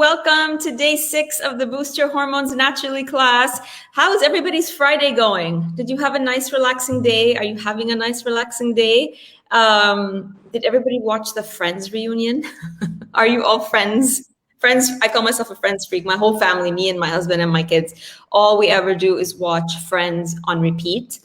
Welcome to day 6 of the Boost Your Hormones Naturally class. How is everybody's Friday going? Did you have a nice, relaxing day? Are you having a nice, relaxing day? Did everybody watch the Friends reunion? Are you all friends? Friends, I call myself a Friends freak. My whole family, me and my husband and my kids, all we ever do is watch Friends on repeat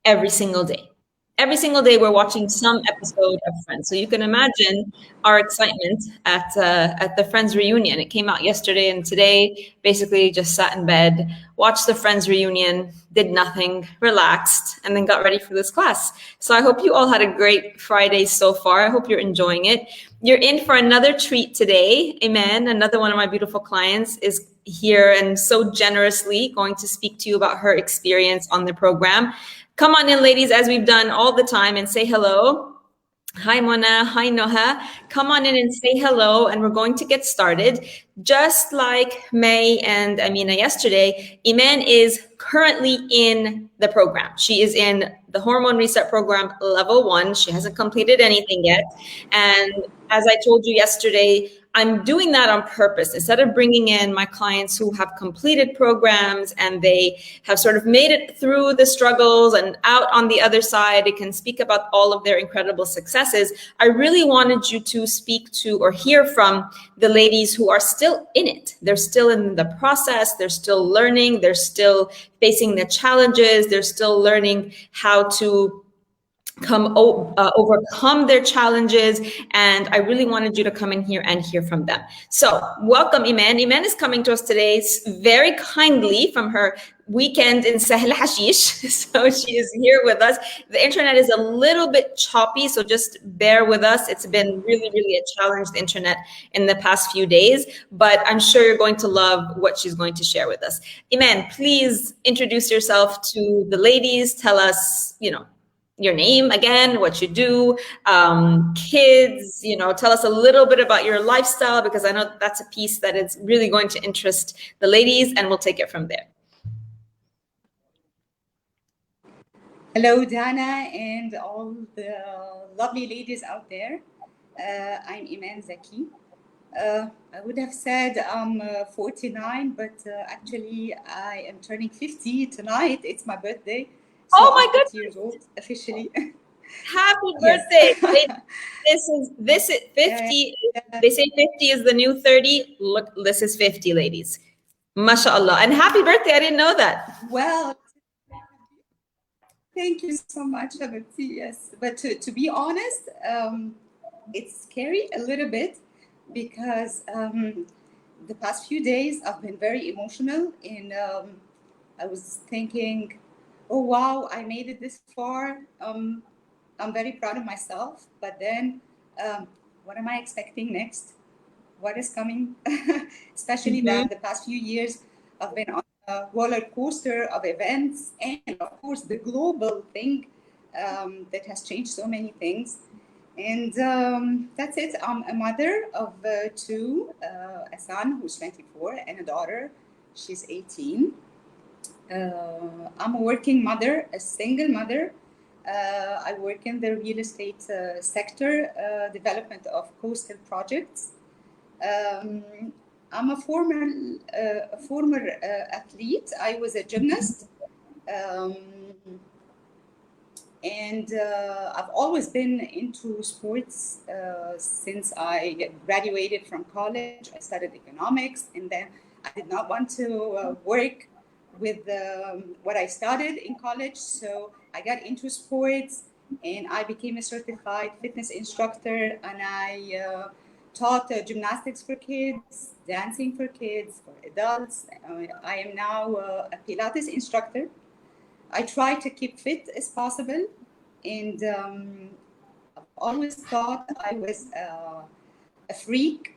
every single day. Every single day, we're watching some episode of Friends. So you can imagine our excitement at the Friends reunion. It came out yesterday, and today, basically, just sat in bed, watched the Friends reunion, did nothing, relaxed, and then got ready for this class. So I hope you all had a great Friday so far. I hope you're enjoying it. You're in for another treat today. Amen. Another one of my beautiful clients is here and so generously going to speak to you about her experience on the program. Come on in, ladies, as we've done all the time, and say hello. Hi, Mona. Hi, Noha. Come on in and say hello, and we're going to get started. Just like May and Amina yesterday, Iman is currently in the program. She is in the Hormone Reset Program Level 1. She hasn't completed anything yet. And as I told you yesterday, I'm doing that on purpose. Instead of bringing in my clients who have completed programs and they have sort of made it through the struggles and out on the other side, they can speak about all of their incredible successes. I really wanted you to speak to or hear from the ladies who are still in it. They're still in the process. They're still learning. They're still facing the challenges. They're still learning how to overcome their challenges, and I really wanted you to come in here and hear from them. So welcome, Iman. Iman is coming to us today very kindly from her weekend in Sahl Hashish. So she is here with us. The internet is a little bit choppy, so just bear with us. It's been really, really a challenge, the internet, in the past few days, but I'm sure you're going to love what she's going to share with us. Iman, please introduce yourself to the ladies. Tell us, your name again, what you do, kids, tell us a little bit about your lifestyle, because I know that's a piece that is really going to interest the ladies, and we'll take it from there. Hello, Dana, and all the lovely ladies out there. I'm Iman Zaki. I would have said I'm 49, but actually I am turning 50 tonight. It's my birthday. So oh my goodness! 50 years old officially. Happy birthday! This is 50. They say 50 is the new 30. Look, this is 50, ladies. MashaAllah. And happy birthday! I didn't know that. Well, thank you so much, Habibti. Yes, but to be honest, it's scary a little bit, because the past few days I've been very emotional, and I was thinking, oh wow, I made it this far. I'm very proud of myself, but then what am I expecting next? What is coming? Especially that the past few years I've been on a roller coaster of events, and of course the global thing that has changed so many things. And that's it. I'm a mother of two, a son who's 24 and a daughter, she's 18. I'm a working mother, a single mother. I work in the real estate sector, development of coastal projects. I'm a former athlete. I was a gymnast. And I've always been into sports since I graduated from college. I studied economics, and then I did not want to work with what I studied in college. So I got into sports, and I became a certified fitness instructor, and I taught gymnastics for kids, dancing for kids, for adults. I am now a Pilates instructor. I try to keep fit as possible, and I've always thought I was a freak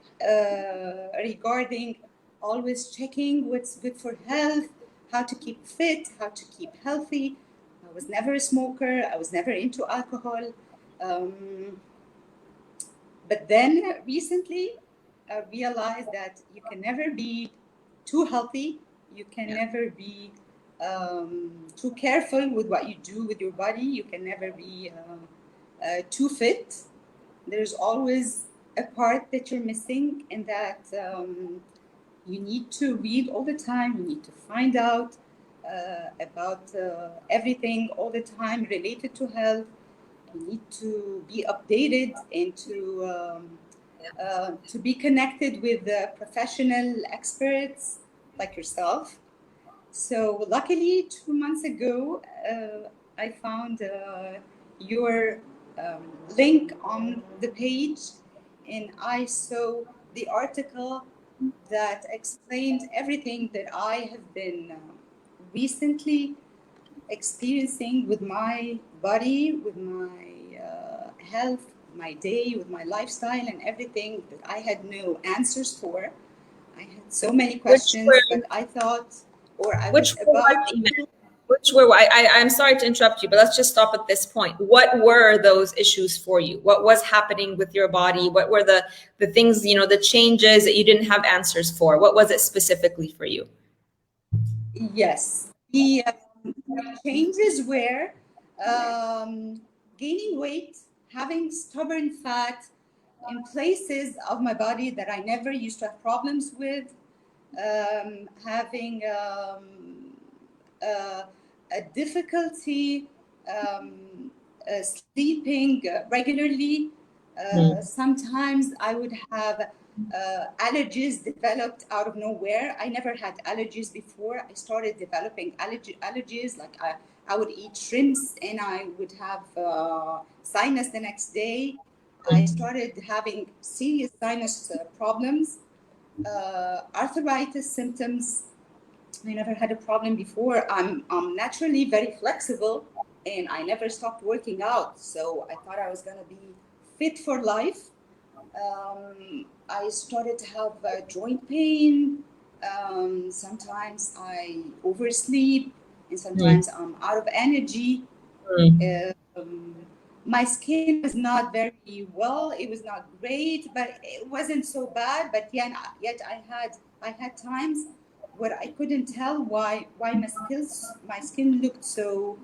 regarding always checking what's good for health, how to keep fit, how to keep healthy. I was never a smoker. I was never into alcohol. But then recently, I realized that you can never be too healthy. You can never be too careful with what you do with your body. You can never be too fit. There's always a part that you're missing, and that You need to read all the time. You need to find out about everything all the time related to health. You need to be updated and to be connected with professional experts like yourself. So luckily, 2 months ago, I found your link on the page, and I saw the article that explained everything that I have been recently experiencing with my body, with my health, my day, with my lifestyle, and everything that I had no answers for. I had so many Which questions, were but I thought, or I which was were what, about Iman? to. Which were I'm sorry to interrupt you, but let's just stop at this point. What were those issues for you? What was happening with your body? What were the things, the changes that you didn't have answers for? What was it specifically for you? Yes, the changes were gaining weight, having stubborn fat in places of my body that I never used to have problems with, having uh, a difficulty sleeping regularly. Sometimes I would have allergies developed out of nowhere. I never had allergies before. I started developing allergies. Like I would eat shrimps and I would have sinus the next day. I started having serious sinus problems, arthritis symptoms. I never had a problem before. I'm naturally very flexible and I never stopped working out. So I thought I was going to be fit for life. I started to have joint pain. Sometimes I oversleep and sometimes I'm out of energy. Um, my skin was not very well. It was not great, but it wasn't so bad. But yet I had times where I couldn't tell why my skin looked so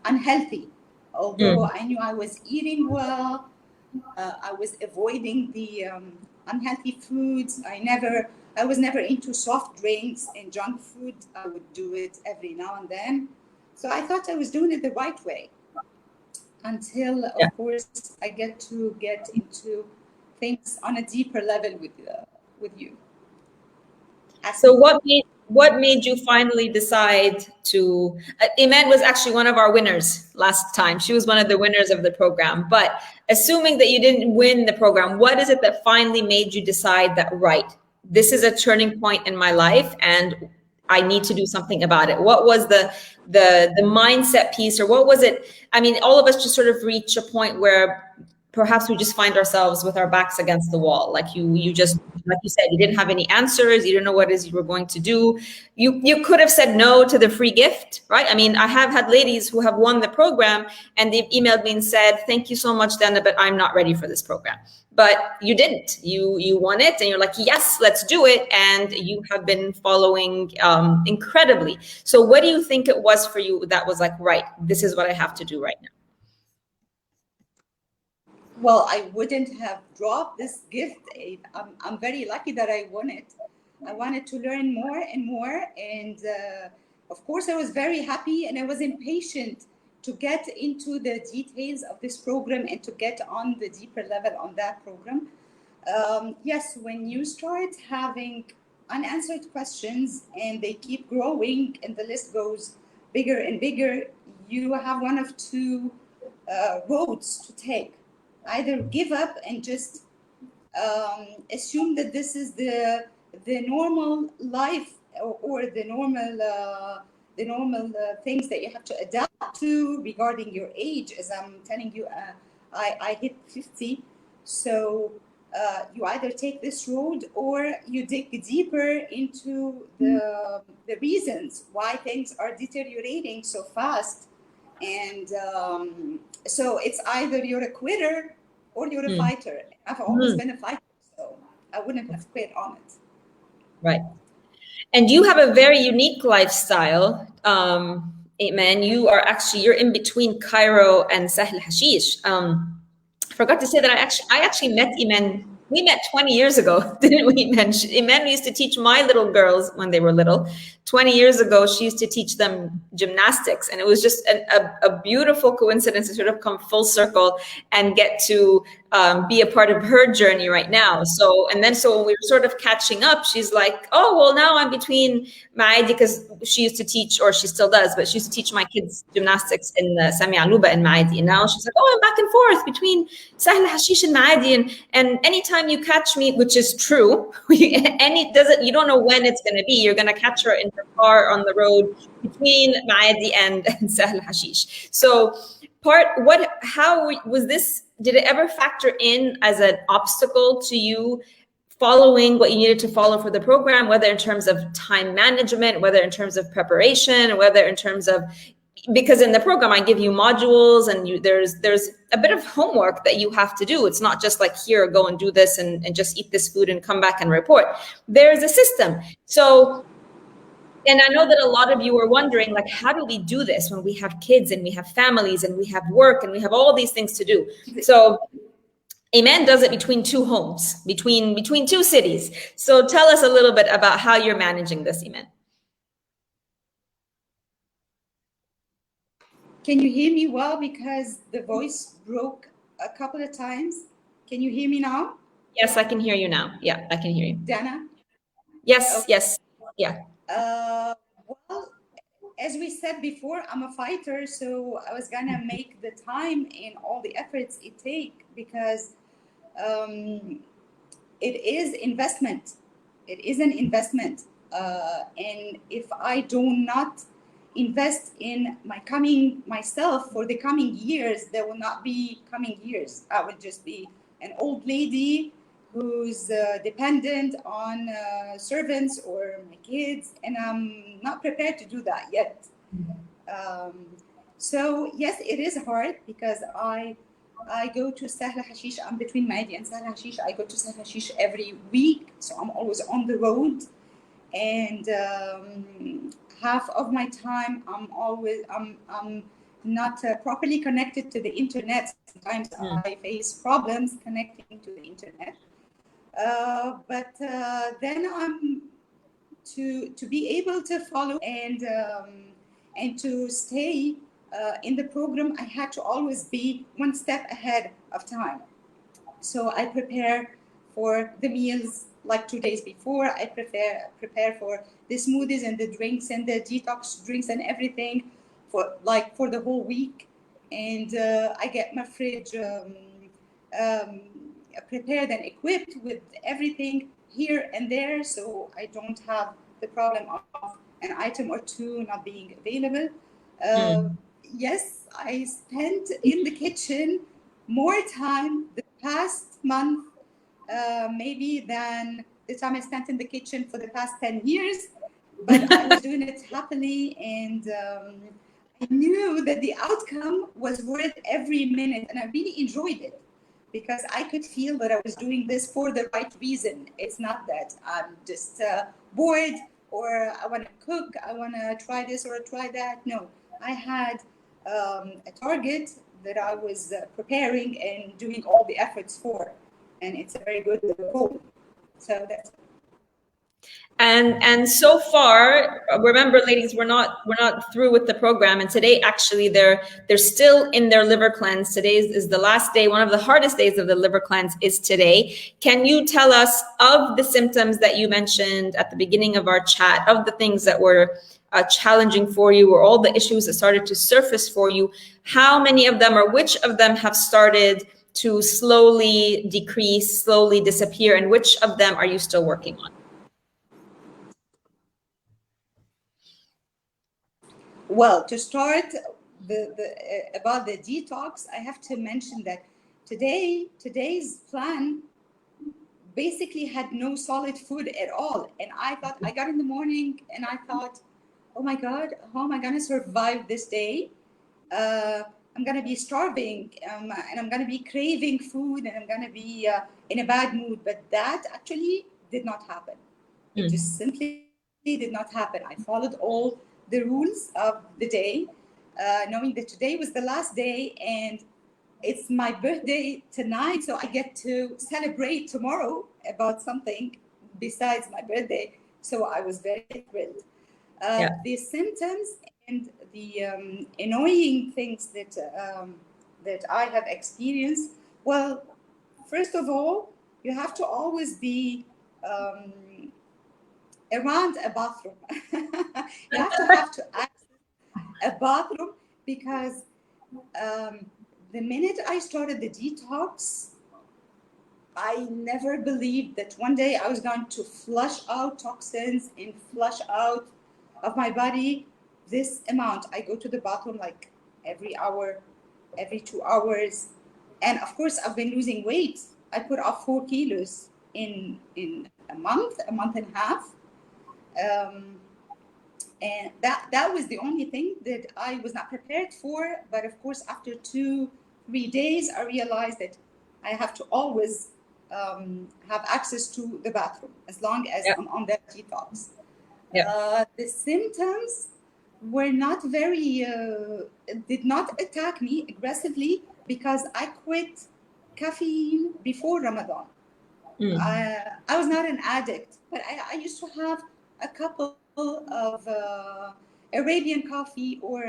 unhealthy. Although I knew I was eating well, I was avoiding the unhealthy foods. I was never into soft drinks and junk food. I would do it every now and then. So I thought I was doing it the right way until, Yeah. of course, I get into things on a deeper level with you. So what made you finally decide to? Iman was actually one of our winners last time. She was one of the winners of the program. But assuming that you didn't win the program, what is it that finally made you decide that, right, this is a turning point in my life and I need to do something about it? What was the mindset piece, or what was it? I mean, all of us just sort of reach a point where perhaps we just find ourselves with our backs against the wall. Like you just, like you said, you didn't have any answers. You didn't know what it is you were going to do. You could have said no to the free gift, right? I mean, I have had ladies who have won the program and they've emailed me and said, thank you so much, Dana, but I'm not ready for this program. But you didn't. You won it and you're like, yes, let's do it. And you have been following incredibly. So what do you think it was for you that was like, right, this is what I have to do right now? Well, I wouldn't have dropped this gift. I'm very lucky that I won it. I wanted to learn more and more. And of course, I was very happy and I was impatient to get into the details of this program and to get on the deeper level on that program. Yes, when you start having unanswered questions and they keep growing and the list goes bigger and bigger, you have one of two roads to take. Either give up and just assume that this is the normal life, or the normal things that you have to adapt to regarding your age. As I'm telling you, I hit 50, so you either take this road or you dig deeper into the reasons why things are deteriorating so fast. And so it's either you're a quitter or you're a fighter. I've always been a fighter, so I wouldn't have quit on it. Right. And you have a very unique lifestyle, Iman. You're in between Cairo and Sahl Hashish. I forgot to say that I actually met Iman We met 20 years ago, didn't we, Iman? Iman used to teach my little girls when they were little. 20 years ago, she used to teach them gymnastics. And it was just a beautiful coincidence to sort of come full circle and get to be a part of her journey right now. So when we were sort of catching up, she's like, oh, well, now I'm between Maadi, because she used to teach, or she still does, but she used to teach my kids gymnastics in Sami Aluba in Maadi. And now she's like, oh, I'm back and forth between Sahl Hashish and Maadi. And anytime you catch me, which is true, you don't know when it's going to be. You're going to catch her in her car on the road between Maadi and Sahl Hashish. So how was this? Did it ever factor in as an obstacle to you following what you needed to follow for the program, whether in terms of time management, whether in terms of preparation, whether in terms of, because in the program I give you modules and there's a bit of homework that you have to do. It's not just like, here, go and do this and just eat this food and come back and report. There's a system. So, and I know that a lot of you are wondering, like, how do we do this when we have kids and we have families and we have work and we have all these things to do? So Iman does it between two homes, between two cities. So tell us a little bit about how you're managing this, Iman. Can you hear me well? Because the voice broke a couple of times. Can you hear me now? Yes, I can hear you now. Yeah, I can hear you. Dana? Yes, okay. yes, yeah. Well, as we said before, I'm a fighter, so I was gonna make the time and all the efforts it take, because it is investment. It is an investment, and if I do not invest in myself for the coming years, there will not be coming years. I would just be an old lady who's dependent on servants or my kids, and I'm not prepared to do that yet. So yes, it is hard, because I go to Sahl Hashish. I'm between Maadi and Sahl Hashish. I go to Sahl Hashish every week, so I'm always on the road, and half of my time I'm not properly connected to the internet. Sometimes I face problems connecting to the internet, but then I'm to be able to follow and to stay in the program. I had to always be one step ahead of time. So I prepare for the meals like 2 days before. I prepare for the smoothies and the drinks and the detox drinks and everything for the whole week. And I get my fridge prepared and equipped with everything here and there, so I don't have the problem of an item or two not being available. Yes, I spent in the kitchen more time the past month, maybe, than the time I spent in the kitchen for the past 10 years, but I was doing it happily, and I knew that the outcome was worth every minute, and I really enjoyed it, because I could feel that I was doing this for the right reason. It's not that I'm just bored, or I want to cook, I want to try this or try that. No, I had a target that I was preparing and doing all the efforts for, and it's a very good goal. So that's it. And so far, remember, ladies, we're not through with the program. And today, actually, they're still in their liver cleanse. Today is the last day. One of the hardest days of the liver cleanse is today. Can you tell us, of the symptoms that you mentioned at the beginning of our chat, of the things that were challenging for you, or all the issues that started to surface for you, how many of them, or which of them, have started to slowly decrease, slowly disappear, and which of them are you still working on? Well, to start about the detox, I have to mention that today's plan basically had no solid food at all. And I thought, I got in the morning and I thought, oh my God, how am I going to survive this day? I'm going to be starving, and I'm going to be craving food, and I'm going to be in a bad mood. But that actually did not happen. It just simply did not happen. I followed all the rules of the day, knowing that today was the last day, and it's my birthday tonight, so I get to celebrate tomorrow about something besides my birthday. So I was very thrilled. Yeah. The symptoms and the annoying things that I have experienced. Well, first of all, you have to always be around a bathroom. You have to access a bathroom because the minute I started the detox, I never believed that one day I was going to flush out toxins and flush out of my body this amount. I go to the bathroom like every hour, every 2 hours. And of course, I've been losing weight. I put off 4 kilos in a month and a half. And that was the only thing that I was not prepared for. But of course, after 2-3 days, I realized that I have to always have access to the bathroom as long as I'm on that detox. The symptoms were not very, did not attack me aggressively because I quit caffeine before Ramadan. I was not an addict, but I used to have a couple of Arabian coffee or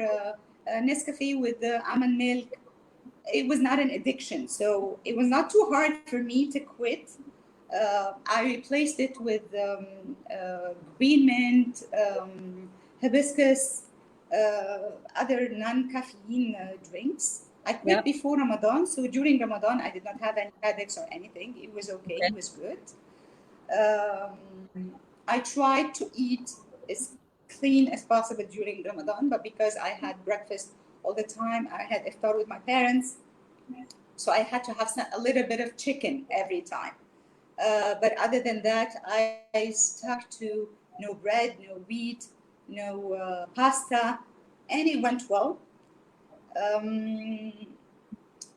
Nescafe with almond milk. It was not an addiction, so it was not too hard for me to quit. I replaced it with green mint, hibiscus, other non-caffeine drinks. I quit before Ramadan, so during Ramadan I did not have any headaches or anything. It was okay. It was good. I tried to eat as clean as possible during Ramadan, but because I had breakfast all the time, I had iftar with my parents, so I had to have a little bit of chicken every time. But other than that, I stuck to no bread, no wheat, no pasta, and it went well.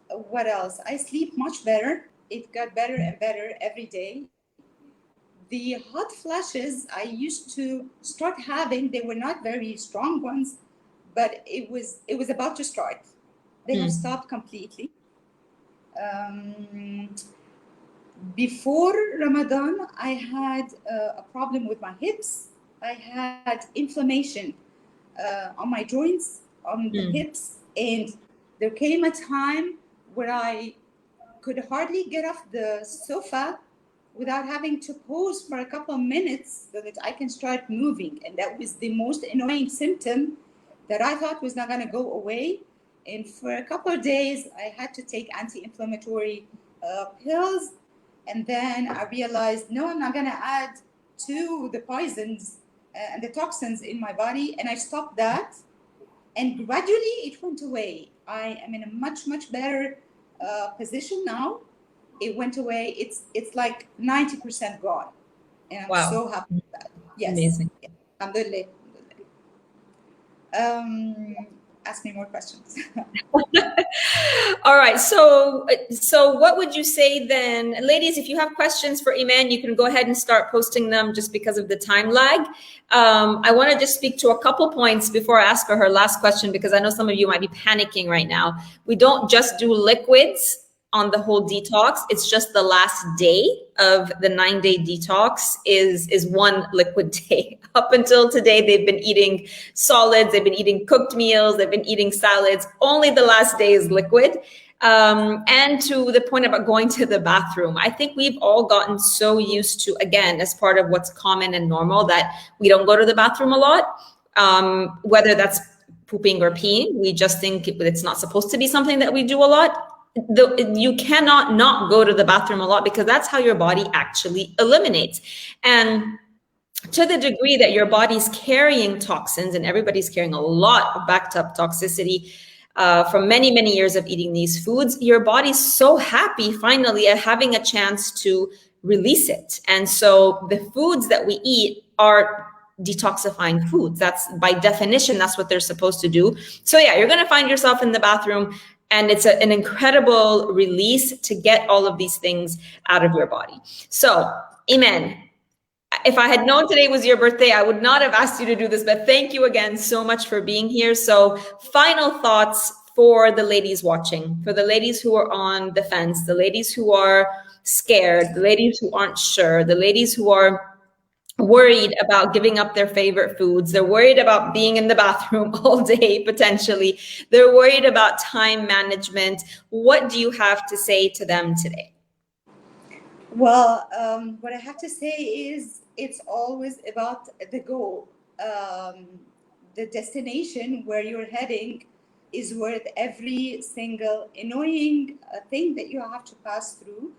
What else? I sleep much better. It got better and better every day. The hot flashes I used to start having, they were not very strong ones, but it was about to start. They have stopped completely. Before Ramadan, I had a problem with my hips. I had inflammation on my joints, on the hips, and there came a time where I could hardly get off the sofa without having to pause for a couple of minutes so that I can start moving. And that was the most annoying symptom that I thought was not going to go away. And for a couple of days, I had to take anti-inflammatory pills. And then I realized, no, I'm not going to add to the poisons and the toxins in my body. And I stopped that. And gradually it went away. I am in a much, much better position now. It went away. It's like 90% gone. And I'm so happy with that. Yes. Amazing. Yeah. Alhamdulillah. Ask me more questions. All right. So what would you say then? Ladies, if you have questions for Iman, you can go ahead and start posting them just because of the time lag. I want to just speak to a couple points before I ask her last question, because I know some of you might be panicking right now. We don't just do liquids on the whole detox. It's just the last day of the 9-day detox is one liquid day. Up until today, they've been eating solids, they've been eating cooked meals, they've been eating salads. Only the last day is liquid. And to the point about going to the bathroom, I think we've all gotten so used to, again, as part of what's common and normal, that we don't go to the bathroom a lot, whether that's pooping or peeing. We just think it's not supposed to be something that we do a lot. You cannot not go to the bathroom a lot, because that's how your body actually eliminates. And to the degree that your body's carrying toxins, and everybody's carrying a lot of backed up toxicity from many, many years of eating these foods, your body's so happy finally at having a chance to release it. And so the foods that we eat are detoxifying foods. That's by definition, that's what they're supposed to do. So yeah, you're going to find yourself in the bathroom, and it's an incredible release to get all of these things out of your body. So, Iman, if I had known today was your birthday, I would not have asked you to do this, but thank you again so much for being here. So, final thoughts, for the ladies watching, for the ladies who are on the fence, the ladies who are scared, the ladies who aren't sure, the ladies who are worried about giving up their favorite foods. They're worried about being in the bathroom all day, potentially. They're worried about time management. What do you have to say to them today? Well, what I have to say is it's always about the goal. The destination where you're heading is worth every single annoying thing that you have to pass through.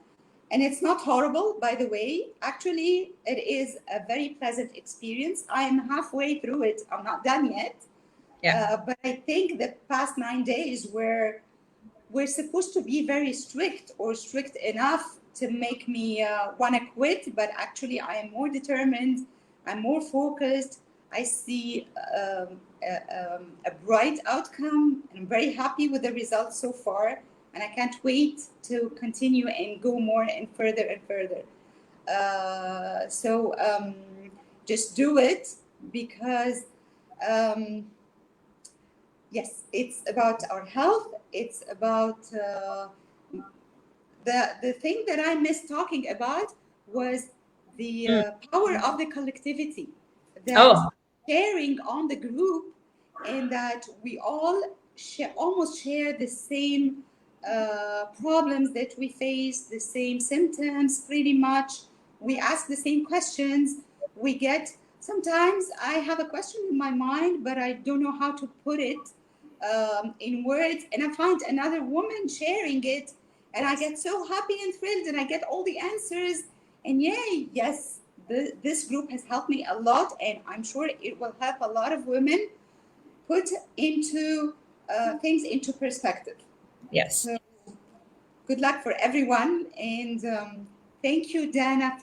And it's not horrible, by the way. Actually, it is a very pleasant experience. I am halfway through it. I'm not done yet. Yeah. But I think the past 9 days were we're supposed to be very strict or strict enough to make me want to quit. But actually, I am more determined. I'm more focused. I see a bright outcome. I'm very happy with the results so far. And I can't wait to continue and go more and further and further. So just do it because, yes, it's about our health. It's about the thing that I missed talking about was the power of the collectivity. That sharing on the group and that we all almost share the same problems that we face, the same symptoms pretty much. We ask the same questions. We get, sometimes I have a question in my mind, but I don't know how to put it in words. And I find another woman sharing it and I get so happy and thrilled and I get all the answers. And yay, yes, this group has helped me a lot. And I'm sure it will help a lot of women put into things into perspective. Yes. So, good luck for everyone. And thank you, Dana,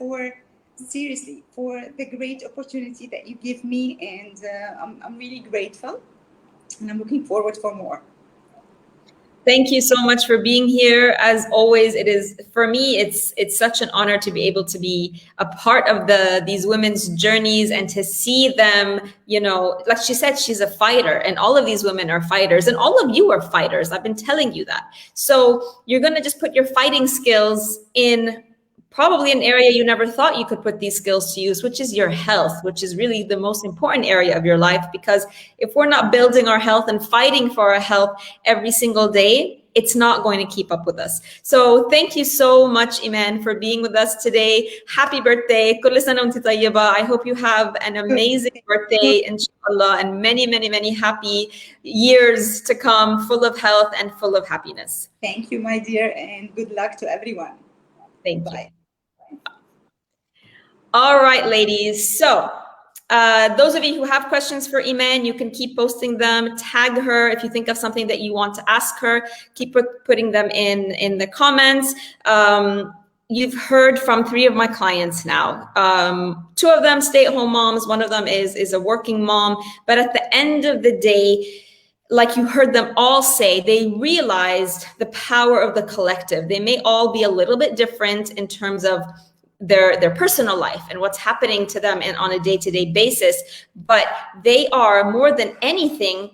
seriously, for the great opportunity that you give me. And I'm really grateful. And I'm looking forward for more. Thank you so much for being here. As always, it is, for me, it's such an honor to be able to be a part of these women's journeys and to see them, you know, like she said, she's a fighter and all of these women are fighters and all of you are fighters. I've been telling you that. So you're going to just put your fighting skills in probably an area you never thought you could put these skills to use, which is your health, which is really the most important area of your life. Because if we're not building our health and fighting for our health every single day, it's not going to keep up with us. So thank you so much, Iman, for being with us today. Happy birthday. Kull sana wa anti tayyiba. I hope you have an amazing birthday, inshallah, and many, many, many happy years to come, full of health and full of happiness. Thank you, my dear, and good luck to everyone. Thank you. All right, ladies. So those of you who have questions for Iman, you can keep posting them. Tag her if you think of something that you want to ask her. Keep putting them in the comments. You've heard from 3 of my clients now. 2 of them stay-at-home moms. 1 of them is a working mom. But at the end of the day, like you heard them all say, they realized the power of the collective. They may all be a little bit different in terms of their personal life and what's happening to them and on a day-to-day basis, but they are more than anything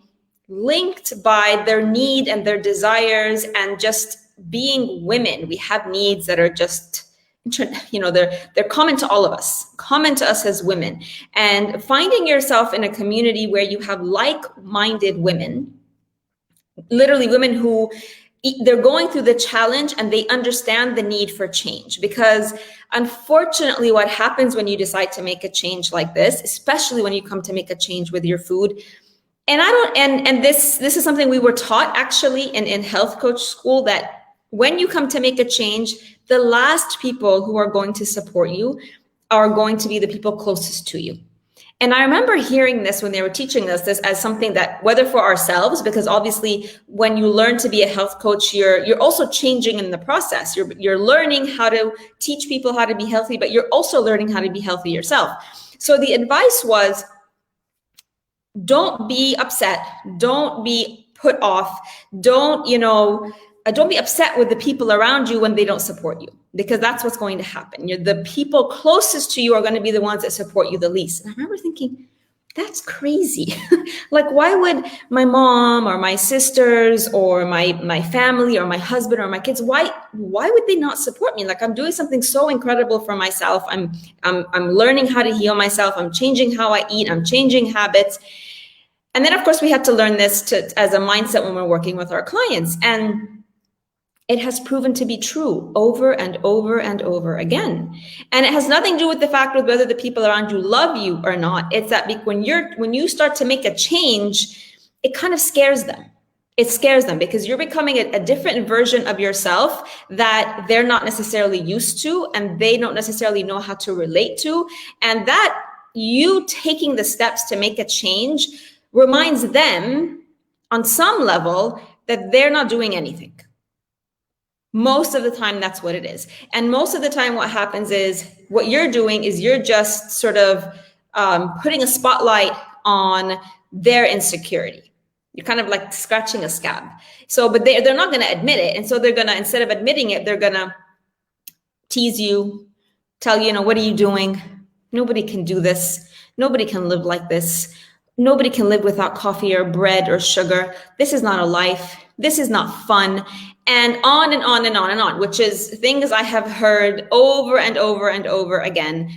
linked by their need and their desires and just being women. We have needs that are just, you know, they're common to all of us, common to us as women. And finding yourself in a community where you have like-minded women, literally women who they're going through the challenge and they understand the need for change. Because unfortunately, what happens when you decide to make a change like this, especially when you come to make a change with your food, and this is something we were taught actually in health coach school, that when you come to make a change, the last people who are going to support you are going to be the people closest to you. And I remember hearing this when they were teaching us this as something that, whether for ourselves, because obviously when you learn to be a health coach, you're also changing in the process. You're learning how to teach people how to be healthy, but you're also learning how to be healthy yourself. So the advice was, don't be upset. Don't be put off. Don't be upset with the people around you when they don't support you, because that's what's going to happen. The people closest to you are going to be the ones that support you the least. And I remember thinking, That's crazy. Like, why would my mom or my sisters or my family or my husband or my kids, why would they not support me? Like, I'm doing something so incredible for myself. I'm learning how to heal myself. I'm changing how I eat. I'm changing habits. And then of course we had to learn this as a mindset when we're working with our clients. And it has proven to be true over and over and over again. And it has nothing to do with the fact of whether the people around you love you or not. It's that when you start to make a change, it kind of scares them. It scares them because you're becoming a different version of yourself that they're not necessarily used to, and they don't necessarily know how to relate to. And that you taking the steps to make a change reminds them on some level that they're not doing anything. Most of the time, that's what it is. And most of the time, what happens is what you're doing is you're just sort of putting a spotlight on their insecurity. You're kind of like scratching a scab. So, but they're not going to admit it. And so they're going to, instead of admitting it, they're going to tease you, tell you, what are you doing? Nobody can do this. Nobody can live like this. Nobody can live without coffee or bread or sugar. This is not a life. This is not fun. And on and on and on and on, which is things I have heard over and over and over again.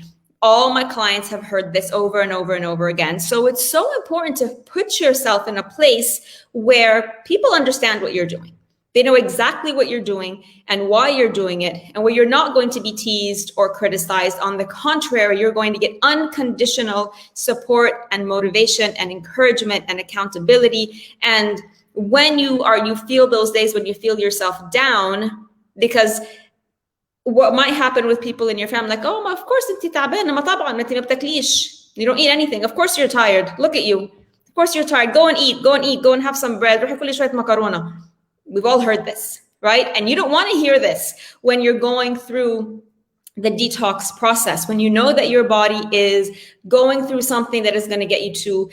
All my clients have heard this over and over and over again. So it's so important to put yourself in a place where people understand what you're doing. They know exactly what you're doing and why you're doing it, and where you're not going to be teased or criticized. On the contrary, you're going to get unconditional support and motivation and encouragement and accountability. And when you feel those days when you feel yourself down, because what might happen with people in your family, like, oh, of course, you don't eat anything. Of course you're tired. Look at you. Of course you're tired. Go and eat. Go and have some bread. We've all heard this, right? And you don't want to hear this when you're going through the detox process, when you know that your body is going through something that is going to get you to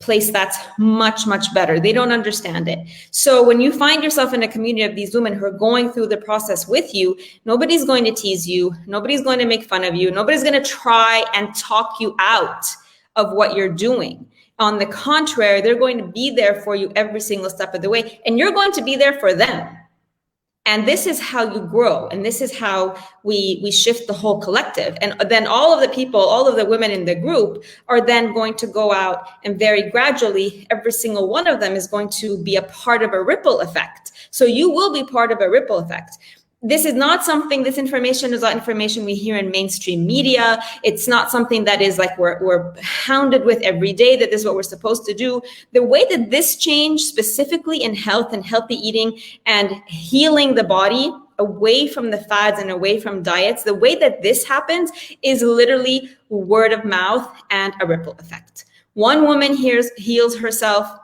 place that's much, much better. They don't understand it. So when you find yourself in a community of these women who are going through the process with you, nobody's going to tease you. Nobody's going to make fun of you. Nobody's going to try and talk you out of what you're doing. On the contrary, they're going to be there for you every single step of the way, and you're going to be there for them. And this is how you grow. And this is how we shift the whole collective. And then all of the people, all of the women in the group are then going to go out, and very gradually, every single one of them is going to be a part of a ripple effect. So you will be part of a ripple effect. This is not something, this information is not information we hear in mainstream media. It's not something that is like we're hounded with every day, that this is what we're supposed to do. The way that this change, specifically in health and healthy eating and healing the body away from the fads and away from diets, the way that this happens is literally word of mouth and a ripple effect. One woman heals herself.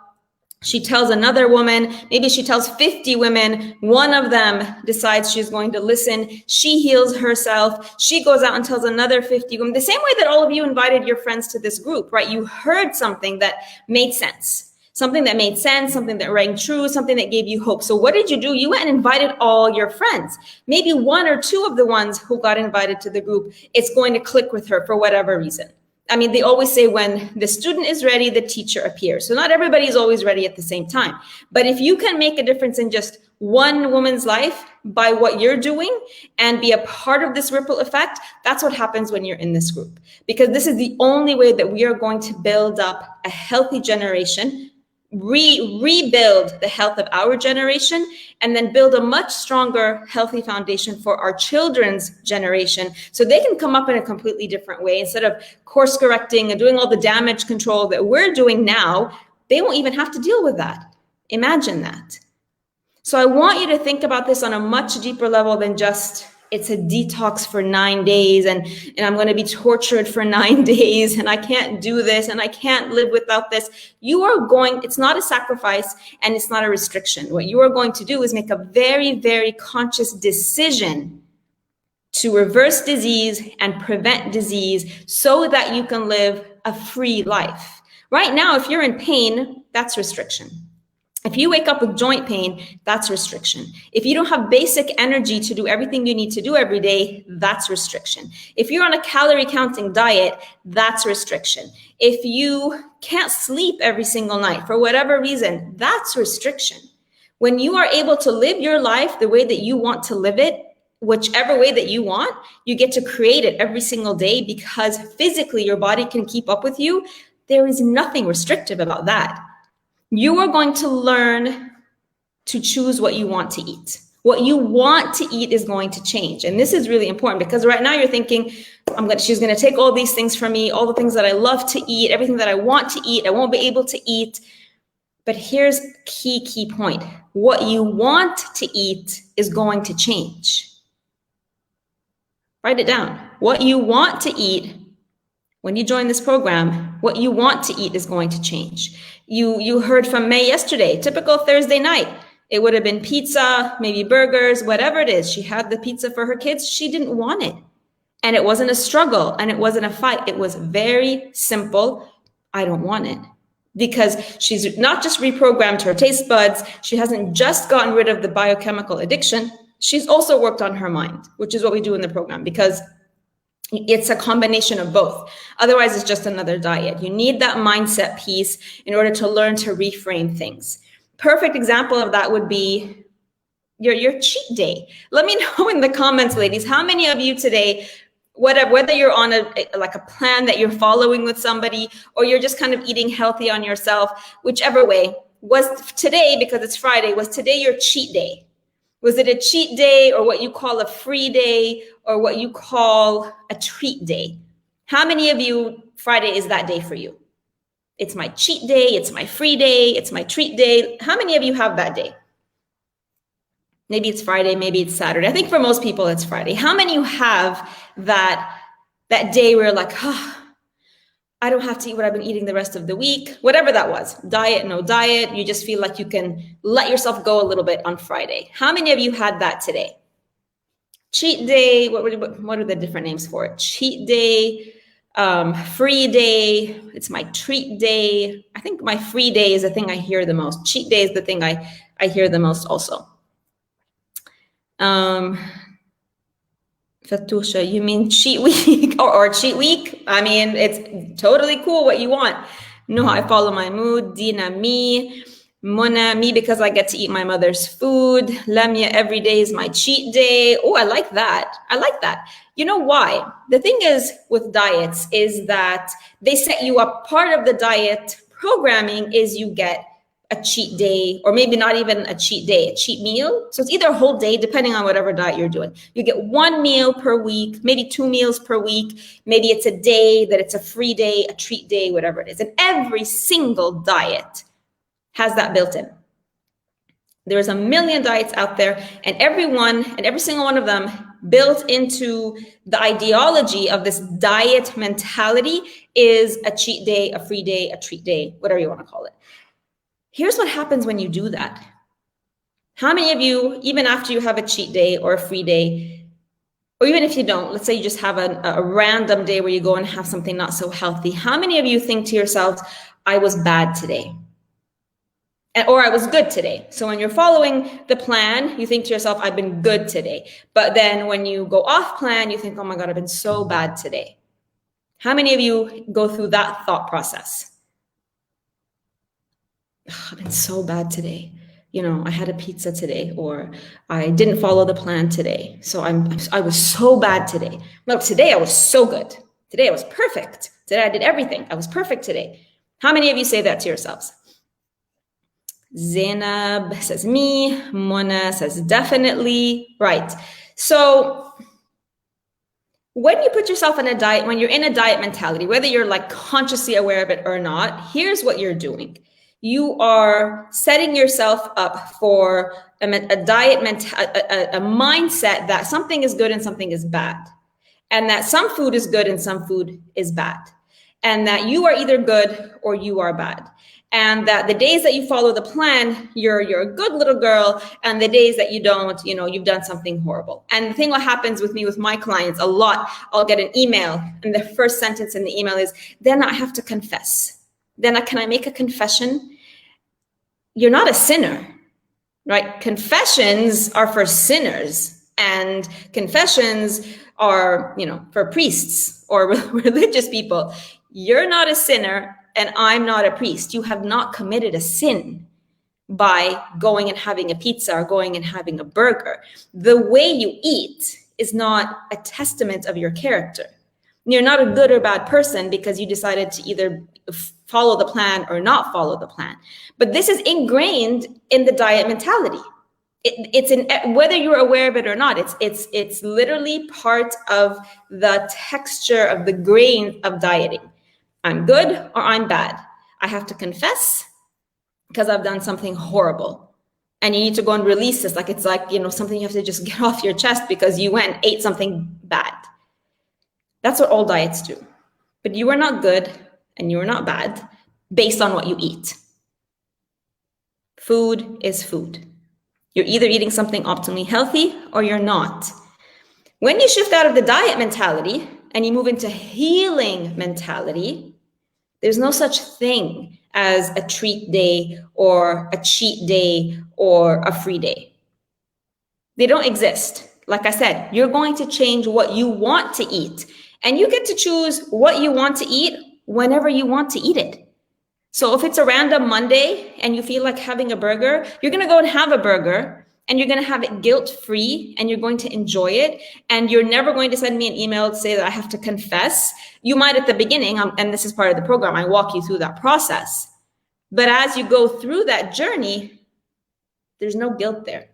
She tells another woman, maybe she tells 50 women, one of them decides she's going to listen. She heals herself. She goes out and tells another 50 women, the same way that all of you invited your friends to this group, right? You heard something that made sense, something that rang true, something that gave you hope. So what did you do? You went and invited all your friends. Maybe one or two of the ones who got invited to the group, it's going to click with her for whatever reason. I mean, they always say when the student is ready, the teacher appears. So not everybody is always ready at the same time. But if you can make a difference in just one woman's life by what you're doing and be a part of this ripple effect, that's what happens when you're in this group. Because this is the only way that we are going to build up a healthy generation, rebuild the health of our generation, and then build a much stronger, healthy foundation for our children's generation, so they can come up in a completely different way. Instead of course correcting and doing all the damage control that we're doing now, they won't even have to deal with that. Imagine that. So I want you to think about this on a much deeper level than just, it's a detox for 9 days and I'm going to be tortured for 9 days and I can't do this and I can't live without this. It's not a sacrifice and it's not a restriction. What you are going to do is make a very, very conscious decision to reverse disease and prevent disease so that you can live a free life. Right now, if you're in pain, that's restriction. If you wake up with joint pain, that's restriction. If you don't have basic energy to do everything you need to do every day, that's restriction. If you're on a calorie counting diet, that's restriction. If you can't sleep every single night for whatever reason, that's restriction. When you are able to live your life the way that you want to live it, whichever way that you want, you get to create it every single day because physically your body can keep up with you. There is nothing restrictive about that. You are going to learn to choose what you want to eat. What you want to eat is going to change. And this is really important because right now you're thinking, she's going to take all these things from me, all the things that I love to eat, everything that I want to eat, I won't be able to eat. But here's key point. What you want to eat is going to change. Write it down. What you want to eat, when you join this program, what you want to eat is going to change. You heard from May yesterday, typical Thursday night. It would have been pizza, maybe burgers, whatever it is. She had the pizza for her kids. She didn't want it. And it wasn't a struggle and it wasn't a fight. It was very simple. I don't want it. Because she's not just reprogrammed her taste buds. She hasn't just gotten rid of the biochemical addiction. She's also worked on her mind, which is what we do in the program, because it's a combination of both. Otherwise, it's just another diet. You need that mindset piece in order to learn to reframe things. Perfect example of that would be your cheat day. Let me know in the comments, ladies, how many of you today, whether you're on a plan that you're following with somebody or you're just kind of eating healthy on yourself, whichever way, was today, because it's Friday, was today your cheat day? Was it a cheat day or what you call a free day or what you call a treat day? How many of you, Friday is that day for you? It's my cheat day, it's my free day, it's my treat day. How many of you have that day? Maybe it's Friday, maybe it's Saturday. I think for most people it's Friday. How many of you have that day where you're like, I don't have to eat what I've been eating the rest of the week, whatever that was, diet, no diet. You just feel like you can let yourself go a little bit on Friday. How many of you had that today? Cheat day, what are the different names for it? Cheat day, free day, it's my treat day. I think my free day is the thing I hear the most. Cheat day is the thing I hear the most also. Fatusha, you mean cheat week or cheat week? I mean, it's totally cool what you want. No, I follow my mood. Dina, me. Mona, me, because I get to eat my mother's food. Lamia, every day is my cheat day. Oh, I like that. I like that. You know why? The thing is with diets is that they set you up. Part of the diet programming is you get a cheat day, or maybe not even a cheat day, a cheat meal. So it's either a whole day, depending on whatever diet you're doing. You get 1 meal per week, maybe 2 meals per week. Maybe it's a day that it's a free day, a treat day, whatever it is. And every single diet has that built in. There's a million diets out there, and every single one of them built into the ideology of this diet mentality is a cheat day, a free day, a treat day, whatever you want to call it. Here's what happens when you do that. How many of you, even after you have a cheat day or a free day, or even if you don't, let's say you just have a random day where you go and have something not so healthy, how many of you think to yourselves, I was bad today? Or I was good today. So when you're following the plan, you think to yourself, I've been good today. But then when you go off plan, you think, oh my God, I've been so bad today. How many of you go through that thought process? I've been so bad today. You know, I had a pizza today, or I didn't follow the plan today. So I was so bad today. No, today I was so good. Today I was perfect. Today I did everything. I was perfect today. How many of you say that to yourselves? Zainab says me. Mona says definitely. Right. So when you put yourself in a diet, when you're in a diet mentality, whether you're like consciously aware of it or not, here's what you're doing. You are setting yourself up for a mindset that something is good and something is bad, and that some food is good and some food is bad, and that you are either good or you are bad, and that the days that you follow the plan, you're a good little girl, and the days that you don't, you've done something horrible. And the thing what happens with me, with my clients a lot, I'll get an email, and the first sentence in the email is, then I have to confess. Then can I make a confession? you're not a sinner, right? Confessions are for sinners, and confessions are, for priests or religious people. You're not a sinner, and I'm not a priest. You have not committed a sin by going and having a pizza or going and having a burger. The way you eat is not a testament of your character. You're not a good or bad person because you decided to either follow the plan or not follow the plan. But this is ingrained in the diet mentality. It's in whether you're aware of it or not. It's literally part of the texture of the grain of dieting. I'm good or I'm bad. I have to confess because I've done something horrible. And you need to go and release this. It's like, something you have to just get off your chest because you went and ate something bad. That's what all diets do. But you are not good and you are not bad based on what you eat. Food is food. You're either eating something optimally healthy or you're not. When you shift out of the diet mentality and you move into healing mentality, there's no such thing as a treat day or a cheat day or a free day. They don't exist. Like I said, you're going to change what you want to eat, and you get to choose what you want to eat whenever you want to eat it. So if it's a random Monday and you feel like having a burger, you're going to go and have a burger, and you're going to have it guilt-free, and you're going to enjoy it. And you're never going to send me an email to say that I have to confess. You might at the beginning, and this is part of the program, I walk you through that process. But as you go through that journey, there's no guilt there.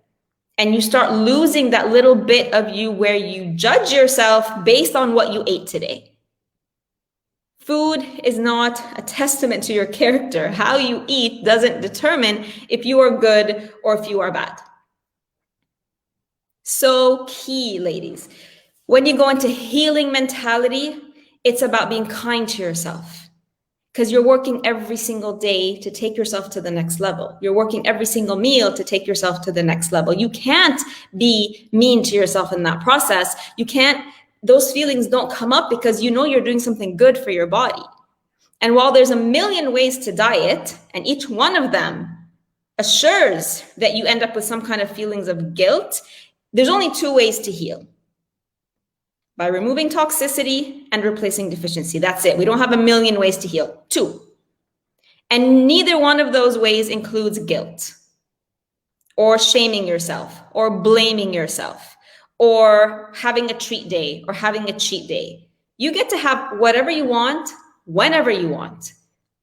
And you start losing that little bit of you where you judge yourself based on what you ate today. Food is not a testament to your character. How you eat doesn't determine if you are good or if you are bad. So key, ladies. When you go into healing mentality, it's about being kind to yourself. Because you're working every single day to take yourself to the next level. You're working every single meal to take yourself to the next level. You can't be mean to yourself in that process. Those feelings don't come up because you're doing something good for your body. And while there's a million ways to diet, and each one of them assures that you end up with some kind of feelings of guilt, there's only two ways to heal. By removing toxicity and replacing deficiency. That's it. We don't have a million ways to heal. Two. And neither one of those ways includes guilt or shaming yourself or blaming yourself or having a treat day or having a cheat day. You get to have whatever you want, whenever you want.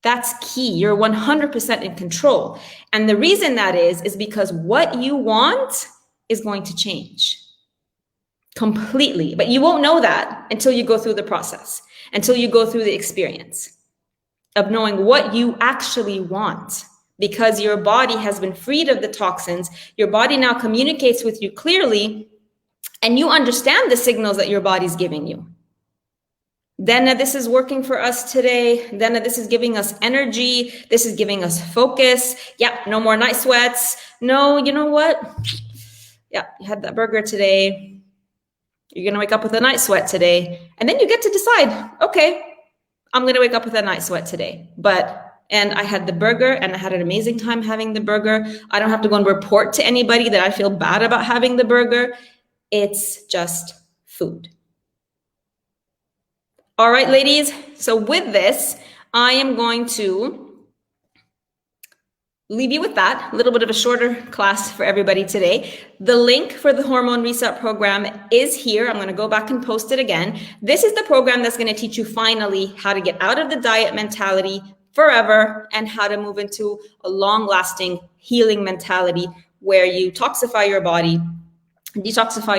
That's key. You're 100% in control. And the reason that is because what you want is going to change. Completely. But you won't know that until you go through the process, until you go through the experience of knowing what you actually want, because your body has been freed of the toxins. Your body now communicates with you clearly, and you understand the signals that your body's giving you. Then this is working for us today. Then this is giving us energy. This is giving us focus. Yeah, no more night sweats. No, you know what? Yeah, you had that burger today. You're going to wake up with a night sweat today. And then you get to decide, okay, I'm going to wake up with a night sweat today. And I had the burger and I had an amazing time having the burger. I don't have to go and report to anybody that I feel bad about having the burger. It's just food. All right, ladies. So with this, I am going to leave you with that, a little bit of a shorter class for everybody today. The link for the Hormone Reset program is here. I'm going to go back and post it again. This is the program that's going to teach you finally how to get out of the diet mentality forever and how to move into a long-lasting healing mentality where you detoxify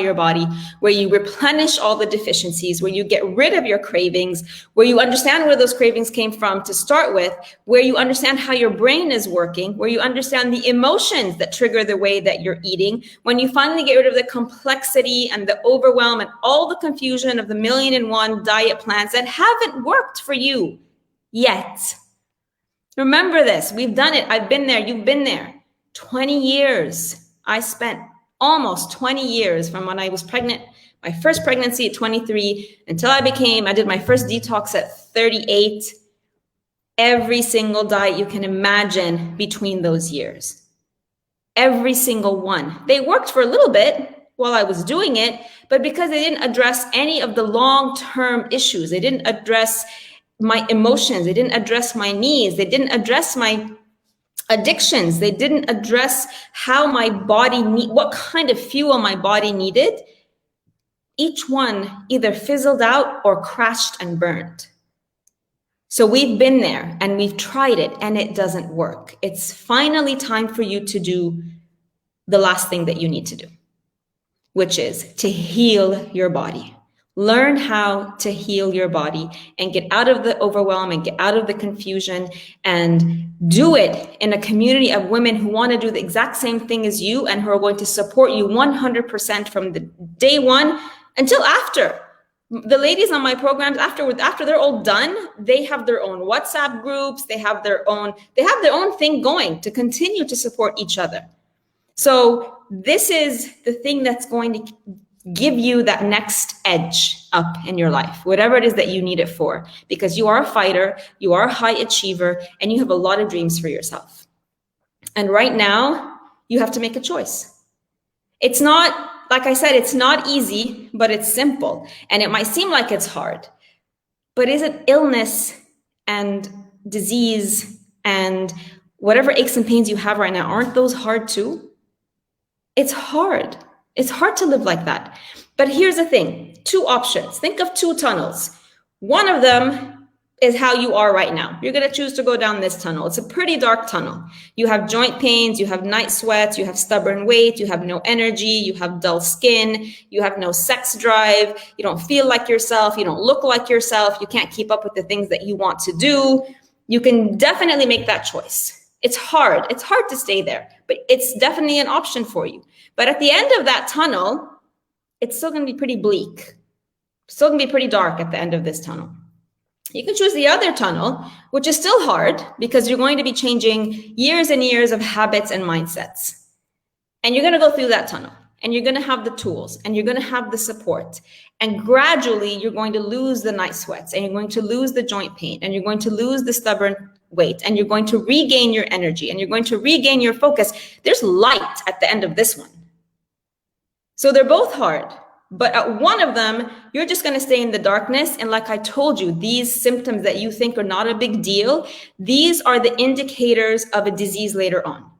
your body, where you replenish all the deficiencies, where you get rid of your cravings, where you understand where those cravings came from to start with, where you understand how your brain is working, where you understand the emotions that trigger the way that you're eating, when you finally get rid of the complexity and the overwhelm and all the confusion of the 1,000,001 diet plans that haven't worked for you yet. Remember this, we've done it. I've been there, you've been there. 20 years I spent. Almost 20 years from when I was pregnant, my first pregnancy at 23, until I did my first detox at 38. every single diet you can imagine between those years. Every single one. They worked for a little bit while I was doing it, but because they didn't address any of the long-term issues, they didn't address my emotions, they didn't address my needs, they didn't address my addictions, they didn't address how my body what kind of fuel my body needed, each one either fizzled out or crashed and burned. So we've been there and we've tried it and it doesn't work. It's finally time for you to do the last thing that you need to do, which is to heal your body. Learn how to heal your body and get out of the overwhelm and get out of the confusion, and do it in a community of women who want to do the exact same thing as you and who are going to support you 100% from the day one until after. The ladies on my programs, after they're all done, they have their own WhatsApp groups, they have their own thing going to continue to support each other. So this is the thing that's going to give you that next edge up in your life, whatever it is that you need it for, because you are a fighter, you are a high achiever, and you have a lot of dreams for yourself. And right now, you have to make a choice. It's not, like I said, it's not easy, but it's simple. And it might seem like it's hard, but is it illness and disease and whatever aches and pains you have right now, aren't those hard too? It's hard. It's hard to live like that. But here's the thing, 2 options. Think of 2 tunnels. One of them is how you are right now. You're going to choose to go down this tunnel. It's a pretty dark tunnel. You have joint pains, you have night sweats, you have stubborn weight, you have no energy, you have dull skin, you have no sex drive, you don't feel like yourself, you don't look like yourself, you can't keep up with the things that you want to do. You can definitely make that choice. It's hard. It's hard to stay there, but it's definitely an option for you. But at the end of that tunnel, it's still going to be pretty bleak. Still going to be pretty dark at the end of this tunnel. You can choose the other tunnel, which is still hard because you're going to be changing years and years of habits and mindsets. And you're going to go through that tunnel, and you're going to have the tools, and you're going to have the support. And gradually, you're going to lose the night sweats, and you're going to lose the joint pain, and you're going to lose the stubborn weight, and you're going to regain your energy, and you're going to regain your focus. There's light at the end of this one. So they're both hard, but at one of them, you're just going to stay in the darkness. And like I told you, these symptoms that you think are not a big deal, these are the indicators of a disease later on.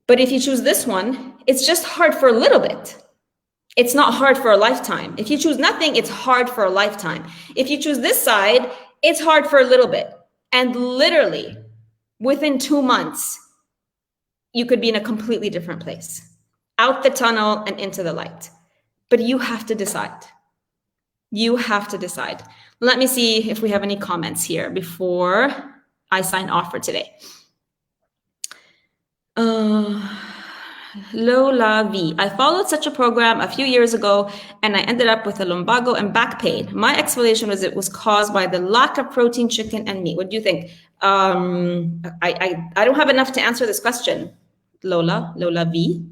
But if you choose this one, it's just hard for a little bit. It's not hard for a lifetime. If you choose nothing, it's hard for a lifetime. If you choose this side, it's hard for a little bit. And literally, within 2 months, you could be in a completely different place. Out the tunnel and into the light. But you have to decide. You have to decide. Let me see if we have any comments here before I sign off for today. Lola V. I followed such a program a few years ago and I ended up with a lumbago and back pain. My explanation was it was caused by the lack of protein, chicken, and meat. What do you think? I don't have enough to answer this question, Lola V.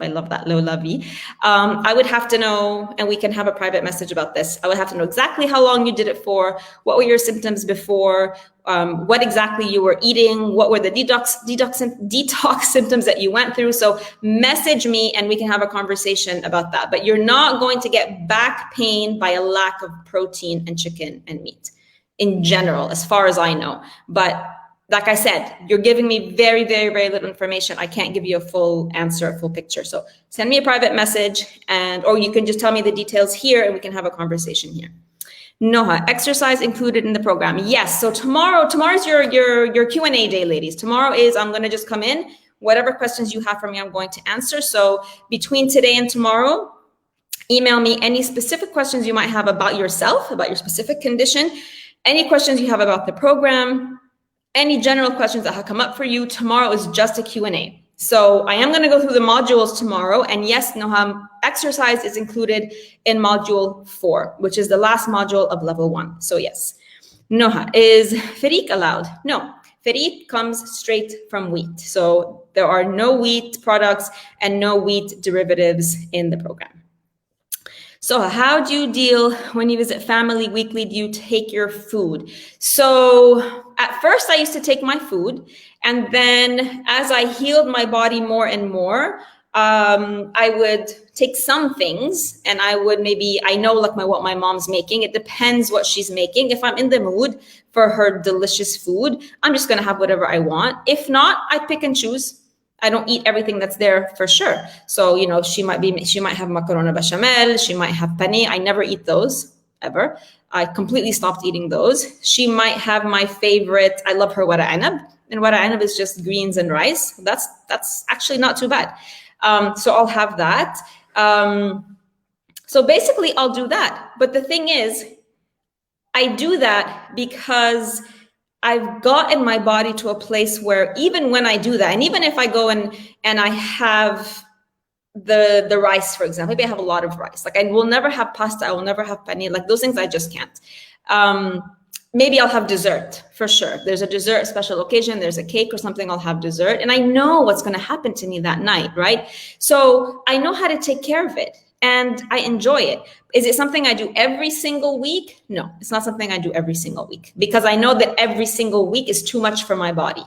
I love that, Lola V. I would have to know, and we can have a private message about this. I would have to know exactly how long you did it for, what were your symptoms before, what exactly you were eating, what were the detox symptoms that you went through. So message me and we can have a conversation about that. But you're not going to get back pain by a lack of protein and chicken and meat in general, as far as I know. But like I said, you're giving me very, very, very little information. I can't give you a full answer, a full picture. So send me a private message or you can just tell me the details here and we can have a conversation here. Noha, exercise included in the program. Yes, so tomorrow's your Q&A day, ladies. Tomorrow is, I'm gonna just come in, whatever questions you have for me, I'm going to answer. So between today and tomorrow, email me any specific questions you might have about yourself, about your specific condition, any questions you have about the program, any general questions that have come up for you. Tomorrow is just a Q&A. So I am going to go through the modules tomorrow. And yes, Noham, exercise is included in module 4, which is the last module of level 1. So yes. Noha, is Farik allowed? No. Farik comes straight from wheat. So there are no wheat products and no wheat derivatives in the program. So how do you deal when you visit family weekly? Do you take your food? So at first I used to take my food, and then as I healed my body more and more, I would take some things, and I would I know like what my mom's making. It depends what she's making. If I'm in the mood for her delicious food, I'm just gonna have whatever I want. If not, I pick and choose. I don't eat everything that's there for sure. So, she might have macarona bechamel, she might have penne. I never eat those ever. I completely stopped eating those. She might have my favorite. I love her wara anab, and wara anab is just greens and rice. That's actually not too bad. So I'll have that. So basically I'll do that. But the thing is, I do that because I've gotten my body to a place where even when I do that, and even if I go and I have the rice, for example, maybe I have a lot of rice, like I will never have pasta, I will never have paneer, like those things I just can't. Maybe I'll have dessert for sure. There's a dessert, special occasion, there's a cake or something, I'll have dessert. And I know what's going to happen to me that night, right? So I know how to take care of it and I enjoy it. Is it something I do every single week? No, it's not something I do every single week because I know that every single week is too much for my body.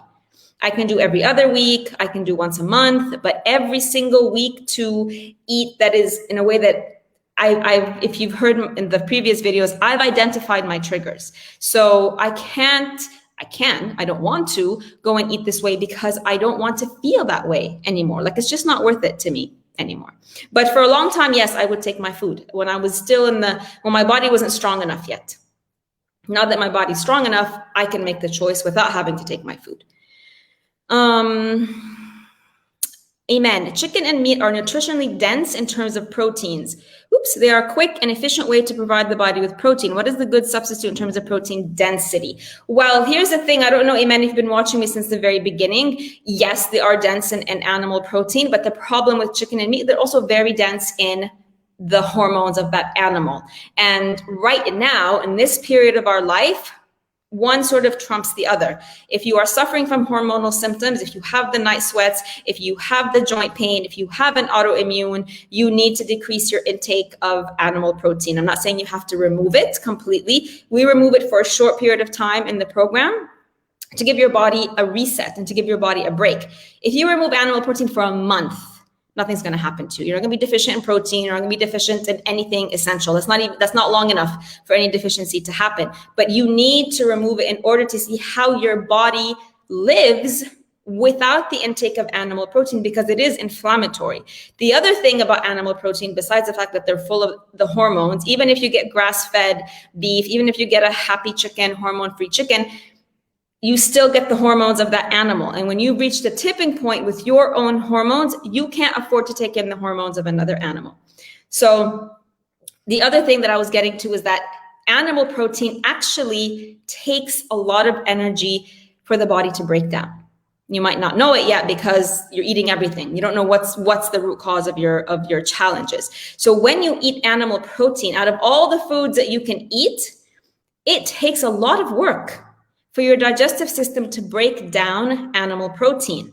I can do every other week, I can do once a month, but every single week to eat that is in a way that if you've heard in the previous videos, I've identified my triggers. So I don't want to go and eat this way because I don't want to feel that way anymore. Like it's just not worth it to me anymore. But for a long time, yes, I would take my food when I was still when my body wasn't strong enough yet. Now that my body's strong enough, I can make the choice without having to take my food. Amen. Chicken and meat are nutritionally dense in terms of proteins. Oops, they are a quick and efficient way to provide the body with protein. What is the good substitute in terms of protein density? Well, here's the thing. I don't know, Amen, if you've been watching me since the very beginning. Yes, they are dense in animal protein, but the problem with chicken and meat, they're also very dense in the hormones of that animal. And right now, in this period of our life, one sort of trumps the other. If you are suffering from hormonal symptoms, if you have the night sweats, if you have the joint pain, if you have an autoimmune, you need to decrease your intake of animal protein. I'm not saying you have to remove it completely. We remove it for a short period of time in the program to give your body a reset and to give your body a break. If you remove animal protein for a month, nothing's going to happen to you. You're not going to be deficient in protein. You're not going to be deficient in anything essential. That's not long enough for any deficiency to happen. But you need to remove it in order to see how your body lives without the intake of animal protein because it is inflammatory. The other thing about animal protein, besides the fact that they're full of the hormones, even if you get grass-fed beef, even if you get a happy chicken, hormone-free chicken, you still get the hormones of that animal. And when you reach the tipping point with your own hormones, you can't afford to take in the hormones of another animal. So the other thing that I was getting to is that animal protein actually takes a lot of energy for the body to break down. You might not know it yet because you're eating everything. You don't know what's the root cause of your challenges. So when you eat animal protein, out of all the foods that you can eat, it takes a lot of work for your digestive system to break down animal protein.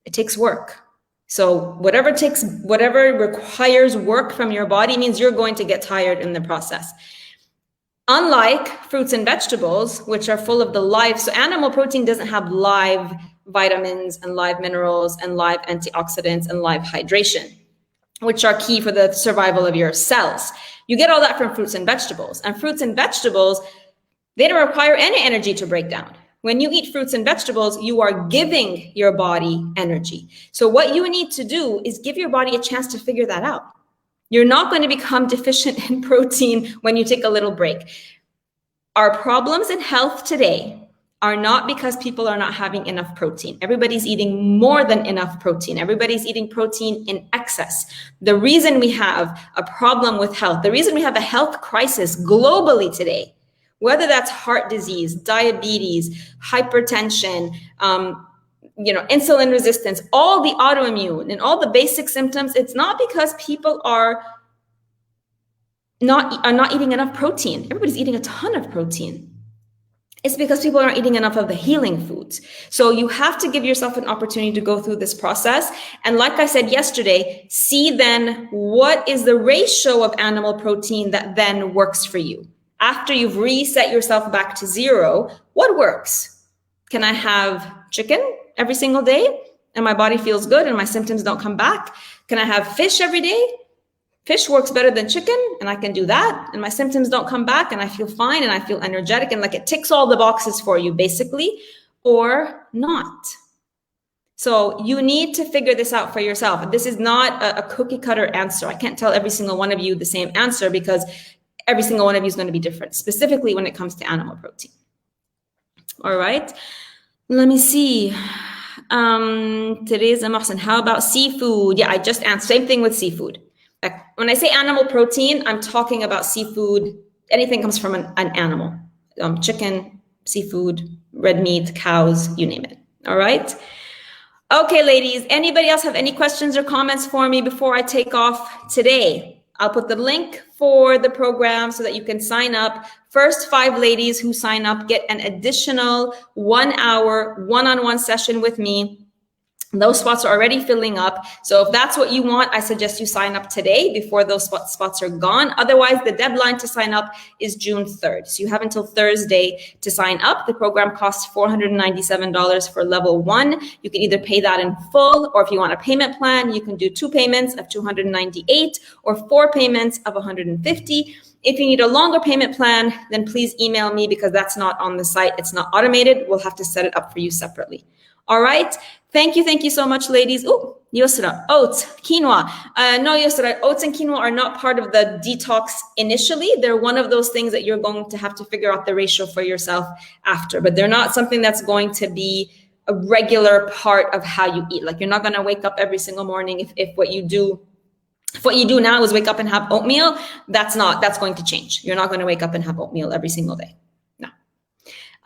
It takes work. So whatever requires work from your body means you're going to get tired in the process. Unlike fruits and vegetables, which are full of so animal protein doesn't have live vitamins and live minerals and live antioxidants and live hydration, which are key for the survival of your cells. You get all that from fruits and vegetables. And fruits and vegetables, they don't require any energy to break down. When you eat fruits and vegetables, you are giving your body energy. So what you need to do is give your body a chance to figure that out. You're not going to become deficient in protein when you take a little break. Our problems in health today are not because people are not having enough protein. Everybody's eating more than enough protein. Everybody's eating protein in excess. The reason we have a problem with health, the reason we have a health crisis globally today, whether that's heart disease, diabetes, hypertension, insulin resistance, all the autoimmune and all the basic symptoms, it's not because people are not eating enough protein. Everybody's eating a ton of protein. It's because people aren't eating enough of the healing foods. So you have to give yourself an opportunity to go through this process. And like I said yesterday, see then what is the ratio of animal protein that then works for you. After you've reset yourself back to zero, what works? Can I have chicken every single day and my body feels good and my symptoms don't come back? Can I have fish every day? Fish works better than chicken, and I can do that, and my symptoms don't come back, and I feel fine, and I feel energetic, and like it ticks all the boxes for you, basically, or not. So you need to figure this out for yourself. This is not a cookie cutter answer. I can't tell every single one of you the same answer because every single one of you is going to be different, specifically when it comes to animal protein. All right, let me see. Teresa Mohsen, how about seafood? Yeah, I just answered. Same thing with seafood. When I say animal protein, I'm talking about seafood. Anything comes from an animal. Chicken, seafood, red meat, cows, you name it. All right? Okay, ladies, anybody else have any questions or comments for me before I take off today? I'll put the link for the program so that you can sign up. First 5 ladies who sign up get an additional 1-hour one-on-one session with me. Those spots are already filling up. So if that's what you want, I suggest you sign up today before those spots are gone. Otherwise, the deadline to sign up is June 3rd. So you have until Thursday to sign up. The program costs $497 for level 1. You can either pay that in full, or if you want a payment plan, you can do 2 payments of $298 or 4 payments of $150. If you need a longer payment plan, then please email me because that's not on the site. It's not automated. We'll have to set it up for you separately. All right. Thank you so much, ladies. Oh, Yusra, oats, quinoa. No, Yusra, oats and quinoa are not part of the detox initially. They're one of those things that you're going to have to figure out the ratio for yourself after, but they're not something that's going to be a regular part of how you eat. Like you're not going to wake up every single morning if what you do now is wake up and have oatmeal. That's going to change. You're not going to wake up and have oatmeal every single day.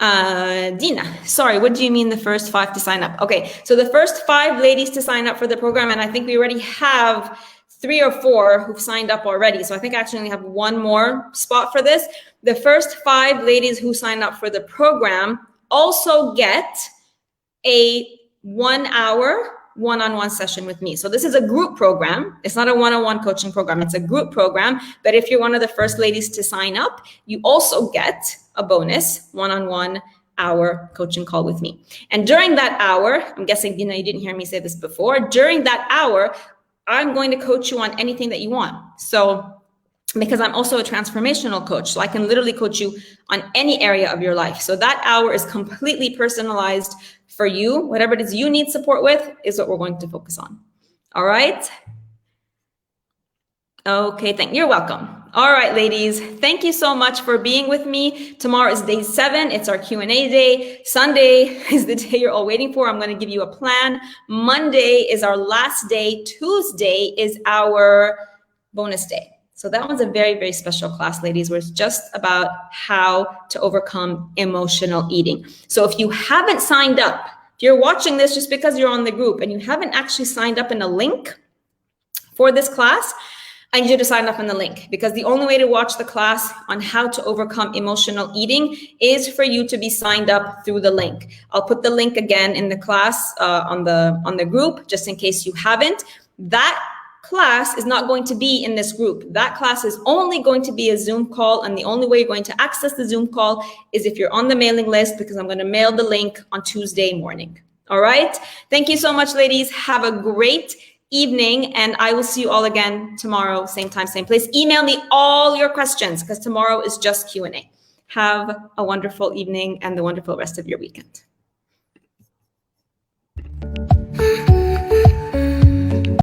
Dina, sorry, what do you mean the first 5 to sign up? Okay, so the first 5 ladies to sign up for the program, and I think we already have 3 or 4 who've signed up already. So I think I actually only have 1 more spot for this. The first 5 ladies who sign up for the program also get a 1-hour one-on-one session with me. So this is a group program. It's not a one-on-one coaching program. It's a group program. But if you're one of the first ladies to sign up, you also get a bonus one-on-one hour coaching call with me. And during that hour, I'm guessing, you didn't hear me say this before. During that hour, I'm going to coach you on anything that you want. So because I'm also a transformational coach, so I can literally coach you on any area of your life. So that hour is completely personalized for you. Whatever it is you need support with is what we're going to focus on. All right. Okay, you're welcome. All right, ladies, thank you so much for being with me. Tomorrow is day 7. It's our Q&A day. Sunday is the day you're all waiting for. I'm going to give you a plan. Monday is our last day. Tuesday is our bonus day. So that one's a very, very special class, ladies, where it's just about how to overcome emotional eating. So if you haven't signed up, if you're watching this just because you're on the group and you haven't actually signed up in a link for this class, I need you to sign up in the link, because the only way to watch the class on how to overcome emotional eating is for you to be signed up through the link. I'll put the link again in the class on the group, just in case you haven't. That class is not going to be in this group. That class is only going to be a Zoom call, and the only way you're going to access the Zoom call is if you're on the mailing list, because I'm going to mail the link on Tuesday morning. All right. Thank you so much, ladies. Have a great evening, and I will see you all again tomorrow, same time, same place. Email me all your questions, because tomorrow is just Q&A. Have a wonderful evening and the wonderful rest of your weekend.